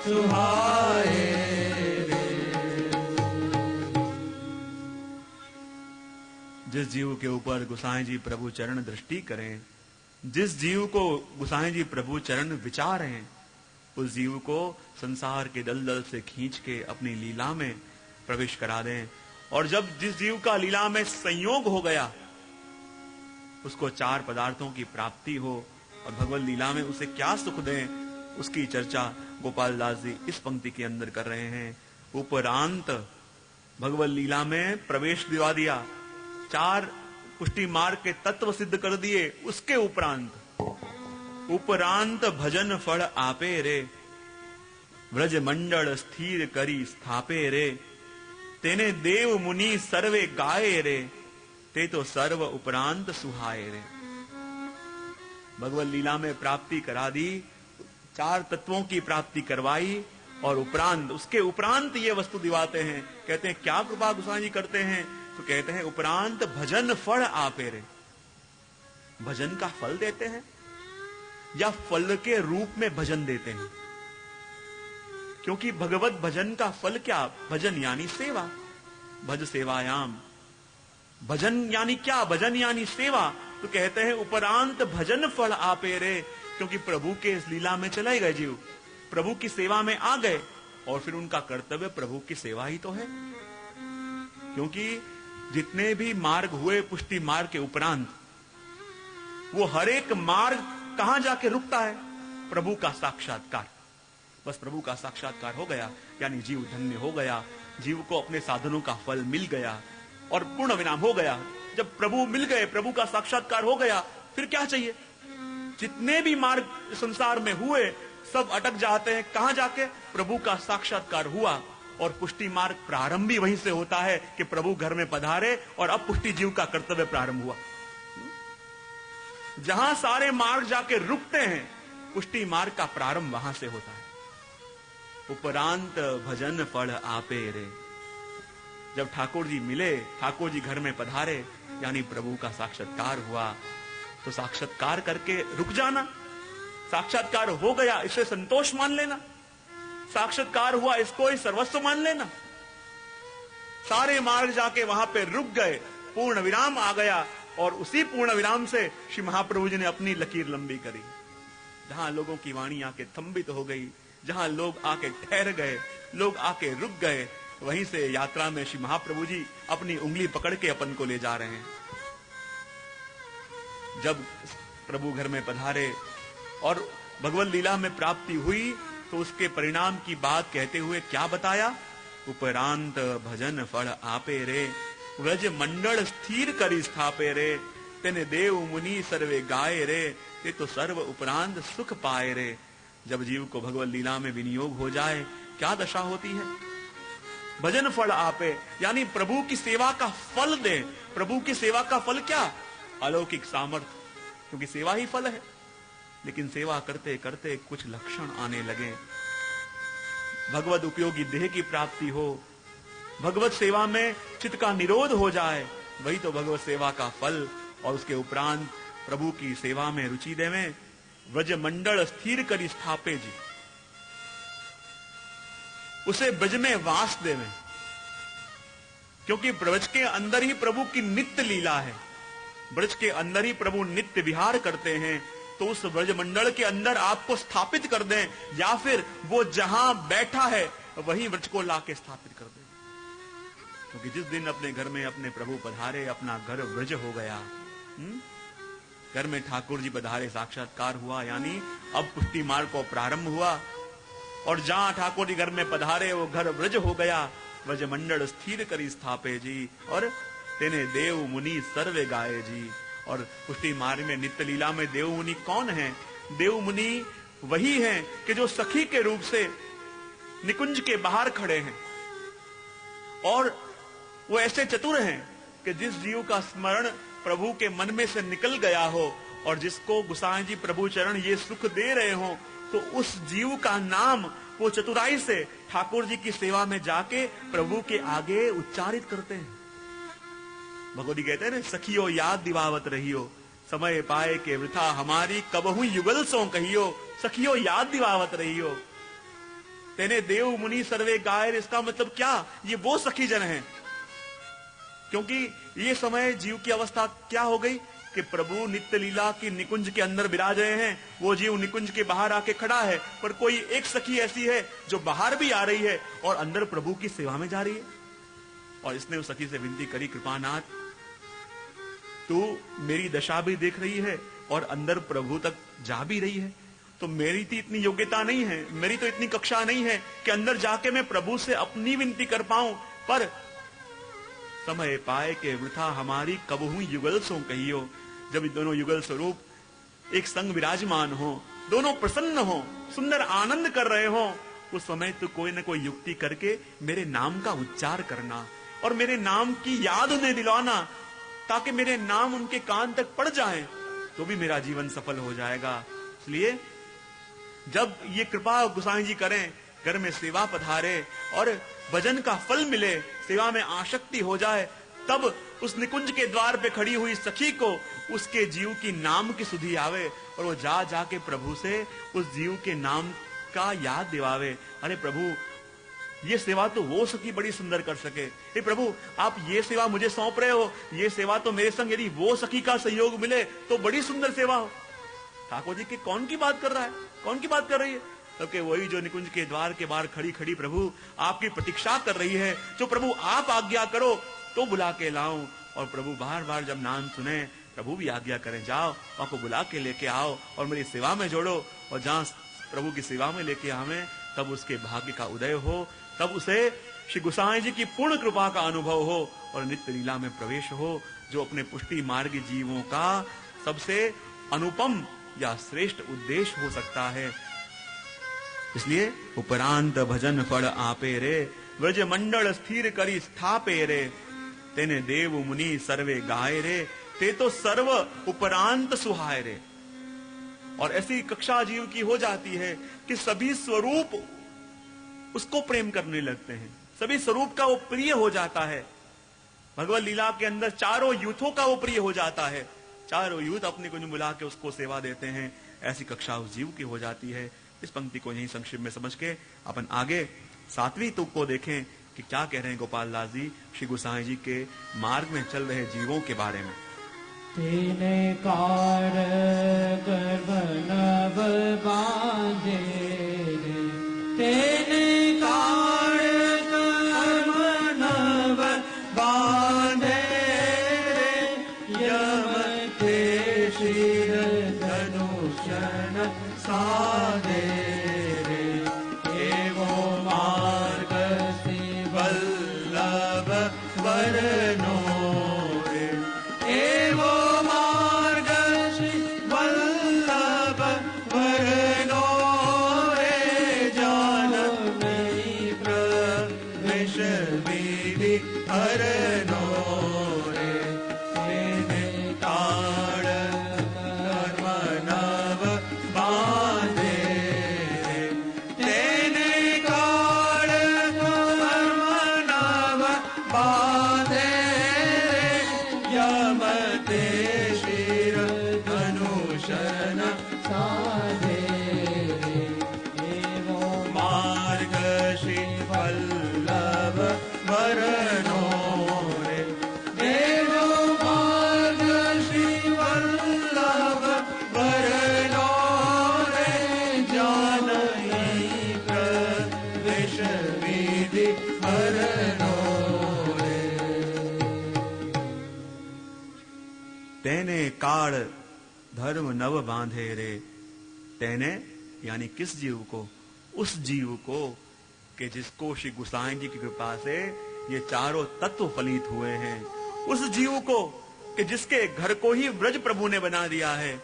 सुहाए रे। जिस जीव के ऊपर गोसाई जी प्रभु चरण दृष्टि करें, जिस जीव को गोसाई जी प्रभु चरण विचारें, उस जीव को संसार के दलदल से खींच के अपनी लीला में प्रवेश करा दें। और जब जिस जीव का लीला में संयोग हो गया, उसको चार पदार्थों की प्राप्ति हो और भगवत लीला में उसे क्या सुख दें, उसकी चर्चा गोपाल दास जी इस पंक्ति के अंदर कर रहे हैं। उपरांत भगवत लीला में प्रवेश दिवा दिया, चार पुष्टि मार्ग के तत्व सिद्ध कर दिए, उसके उपरांत भजन फल आपे रे, व्रज मंडल स्थिर करी स्थापे रे, तेने देव मुनि सर्वे गाए रे, ते तो सर्व उपरांत सुहाए रे। भगवत लीला में प्राप्ति करा दी, चार तत्वों की प्राप्ति करवाई, और उपरांत, उसके उपरांत ये वस्तु दिवाते हैं। कहते हैं क्या कृपा गोसाई जी करते हैं, तो कहते हैं उपरांत भजन फल आपे रे। भजन का फल देते हैं या फल के रूप में भजन देते हैं? क्योंकि भगवत भजन का फल क्या? भजन यानी सेवा, भज सेवायाम। भजन यानी क्या? भजन यानी सेवा। तो कहते हैं उपरांत भजन फल आपे रे, क्योंकि प्रभु के इस लीला में चले गए जीव, प्रभु की सेवा में आ गए, और फिर उनका कर्तव्य प्रभु की सेवा ही तो है। क्योंकि जितने भी मार्ग हुए पुष्टि मार्ग के उपरांत, वो हर एक मार्ग कहां जाके रुकता है? प्रभु का साक्षात्कार। बस प्रभु का साक्षात्कार हो गया यानी जीव धन्य हो गया, जीव को अपने साधनों का फल मिल गया और पूर्ण विराम हो गया। जब प्रभु मिल गए, प्रभु का साक्षात्कार हो गया, फिर क्या चाहिए? जितने भी मार्ग संसार में हुए सब अटक जाते हैं, कहां जाके? प्रभु का साक्षात्कार हुआ। और पुष्टि मार्ग प्रारंभ भी वहीं से होता है कि प्रभु घर में पधारे और अब पुष्टि जीव का कर्तव्य प्रारंभ हुआ। जहां सारे मार्ग जाके रुकते हैं, पुष्टि मार्ग का प्रारंभ वहां से होता है। उपरांत भजन फल आपे रे। जब ठाकुर जी मिले, ठाकुर जी घर में पधारे, यानी प्रभु का साक्षात्कार हुआ, तो साक्षात्कार करके रुक जाना, साक्षात्कार हो गया इसे संतोष मान लेना, साक्षात्कार हुआ इसको ही सर्वस्व मान लेना। सारे मार्ग जाके वहां पे रुक गए, पूर्ण विराम आ गया, और उसी पूर्ण विराम से श्री महाप्रभु जी ने अपनी लकीर लंबी करी। जहां लोगों की वाणी आके थंबित हो गई, जहां लोग आके ठहर गए, लोग आके रुक गए, वहीं से यात्रा में श्री महाप्रभु जी अपनी उंगली पकड़ के अपन को ले जा रहे हैं। जब प्रभु घर में पधारे और भगवत लीला में प्राप्ति हुई, तो उसके परिणाम की बात कहते हुए क्या बताया? उपरांत भजन फल आपे रे, व्रज मंडल स्थिर करी स्थापे रे, तेने देव मुनि सर्वे गाए रे, ते तो सर्व उपरांत सुख पाए रे। जब जीव को भगवत लीला में विनियोग हो जाए, क्या दशा होती है? भजन फल आपे, यानी प्रभु की सेवा का फल दे। प्रभु की सेवा का फल क्या? अलौकिक सामर्थ्य, क्योंकि सेवा ही फल है। लेकिन सेवा करते करते कुछ लक्षण आने लगे, भगवत उपयोगी देह की प्राप्ति हो, भगवत सेवा में चित्त का निरोध हो जाए, वही तो भगवत सेवा का फल। और उसके उपरांत प्रभु की सेवा में रुचि देवें, व्रज मंडल स्थिर करी स्थापे जी, उसे ब्रज में वास देवें, क्योंकि ब्रज के अंदर ही प्रभु की नित्य लीला है, ब्रज के अंदर ही प्रभु नित्य विहार करते हैं। तो उस ब्रज मंडल के अंदर आपको स्थापित कर दें, या फिर वो जहां बैठा है वही ब्रज को लाके स्थापित कर दें। क्योंकि जिस दिन अपने घर में अपने प्रभु पधारे, अपना घर ब्रज हो गया। घर में ठाकुर जी पधारे, साक्षात्कार हुआ, यानी अब पुष्टि मार्ग को प्रारंभ हुआ। और जहां ठाकुर जी घर में पधारे वो घर ब्रज हो गया। ब्रज मंडल स्थिर करी स्थापे जी, और तेने देव मुनि सर्वे गाए जी। और पुष्टि मार्ग में नित्य लीला में देव मुनि कौन है? देव मुनि वही हैं कि जो सखी के रूप से निकुंज के बाहर खड़े हैं, और वो ऐसे चतुर हैं कि जिस जीव का स्मरण प्रभु के मन में से निकल गया हो, और जिसको गोसाई जी प्रभु चरण ये सुख दे रहे हो, तो उस जीव का नाम वो चतुराई से ठाकुर जी की सेवा में जाके प्रभु के आगे उच्चारित करते हैं। भगवती कहते हैं ना, सखियो याद दिवावत रहियो, समय पाए के वृथा हमारी कबहू युगल सो कहियो। सखियो याद दिवावत रहियो, तेने देव मुनि सर्वे गाय रे, इसका मतलब क्या, ये वो सखी जन हैं। क्योंकि ये समय जीव की अवस्था क्या हो गई कि प्रभु नित्य लीला की निकुंज के अंदर विराज रहे हैं, वो जीव निकुंज के बाहर आके खड़ा है, पर कोई एक सखी ऐसी है जो बाहर भी आ रही है और अंदर प्रभु की सेवा में जा रही है। और इसने उस सखी से विनती करी, कृपानाथ तू मेरी दशा भी देख रही है और अंदर प्रभु तक जा भी रही है, तो मेरी तो इतनी योग्यता नहीं है, मेरी तो इतनी कक्षा नहीं है कि अंदर जाके मैं प्रभु से अपनी विनती कर पाऊं, पर समय पाए के वृथा हमारी कब हुई युगल सो कहियो। जब दोनों युगल स्वरूप एक संग विराजमान हो, दोनों प्रसन्न हो, सुंदर आनंद कर रहे हो, उस समय तो कोई न कोई युक्ति करके मेरे नाम का उच्चार करना और मेरे नाम की याद उन्हें दिलाना, ताकि मेरे नाम उनके कान तक पड़ जाए, तो भी मेरा जीवन सफल हो जाएगा। इसलिए जब ये कृपा गोसाई जी करें, घर में सेवा पधारे और भजन का फल मिले, सेवा में आसक्ति हो जाए, तब उस निकुंज के द्वार पे खड़ी हुई सखी को उसके जीव की नाम की सुधि आवे और वो जा जाके प्रभु से उस जीव के नाम का याद दिवावे। अरे प्रभु, ये सेवा तो वो सखी बड़ी सुंदर कर सके, हे प्रभु आप ये सेवा मुझे सौंप रहे हो, ये सेवा तो मेरे संग यदि वो सखी का सहयोग मिले तो बड़ी सुंदर सेवा हो। ठाकुर जी की कौन की बात कर रहा है, कौन की बात कर रही है? तब वही जो निकुंज के द्वार के बाहर खड़ी खड़ी प्रभु आपकी प्रतीक्षा कर रही है, जो प्रभु आप आज्ञा करो तो बुला के लाऊं। और प्रभु बार बार जब नाम सुने, प्रभु भी आज्ञा करें, जाओ आपको बुला के लेके आओ और मेरी सेवा में जोड़ो। और जहां प्रभु की सेवा में लेके आवे, तब उसके भाग्य का उदय हो, तब उसे श्री गोसाई जी की पूर्ण कृपा का अनुभव हो और नित्य लीला में प्रवेश हो, जो अपने पुष्टि मार्ग जीवों का सबसे अनुपम या श्रेष्ठ उद्देश्य हो सकता है। इसलिए उपरांत भजन फल आपे रे, व्रज मंडल स्थिर करी स्थापे रे, तेने देव मुनि सर्वे गाय रे, ते तो सर्व उपरांत सुहाय रे। और ऐसी कक्षा जीव की हो जाती है कि सभी स्वरूप उसको प्रेम करने लगते हैं, सभी स्वरूप का वो प्रिय हो जाता है। भगवत लीला के अंदर चारों यूथों का वो प्रिय हो जाता है, चारों यूथ अपने को बुला के उसको सेवा देते हैं। ऐसी कक्षा उस जीव की हो जाती है। इस पंक्ति को यही संक्षिप्त में समझ के अपन आगे 7वीं तुक को देखें कि क्या कह रहे हैं गोपाल दास जी श्री गोसाई जी के मार्ग में चल रहे जीवों के बारे में। तेने कार गर्भ नभ बांधे रे, तेने कार गर्भ नभ बांधे रे, यम के शिर धनुषन साधे रे, एवो मार्ग सी वल्लभ वरनो रे, एवो मार्ग सी वल्लभ वरनो रे, जान में प्रवेश विधि हरनो रे, तेने काल कर्म नव बांधे रे, तेने काल कर्म नव बांधे रे, यम ते शिर धनुषन साधे रे, एवो मार्ग श्री वल्लभ वरनो रे, एवो मार्ग श्री वल्लभ वरनो रे, जानई प्रवेश विधि हरनो रे। तेने काल धर्म नव बांधे रे, तेने यानी किस जीव को? उस जीव को कि जिसको श्री गोसाई जी की कृपा से ये चारों तत्व फलित हुए हैं, उस जीव को कि जिसके घर को ही व्रज प्रभु ने बना दिया है,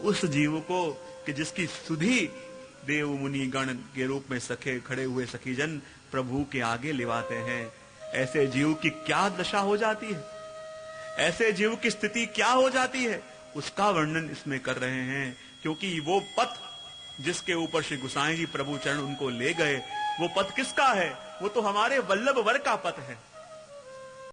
उस जीव को कि जिसकी सुधि देव मुनि गण के रूप में सखे खड़े हुए सखीजन प्रभु के आगे लिवाते हैं। ऐसे जीव की क्या दशा हो जाती है, ऐसे जीव की स्थिति क्या हो जाती है, उसका वर्णन इसमें कर रहे हैं। क्योंकि वो पथ जिसके ऊपर श्री गोसाई जी प्रभु चरण उनको ले गए, वो पथ किसका है? वो तो हमारे वल्लभ वर का पथ है।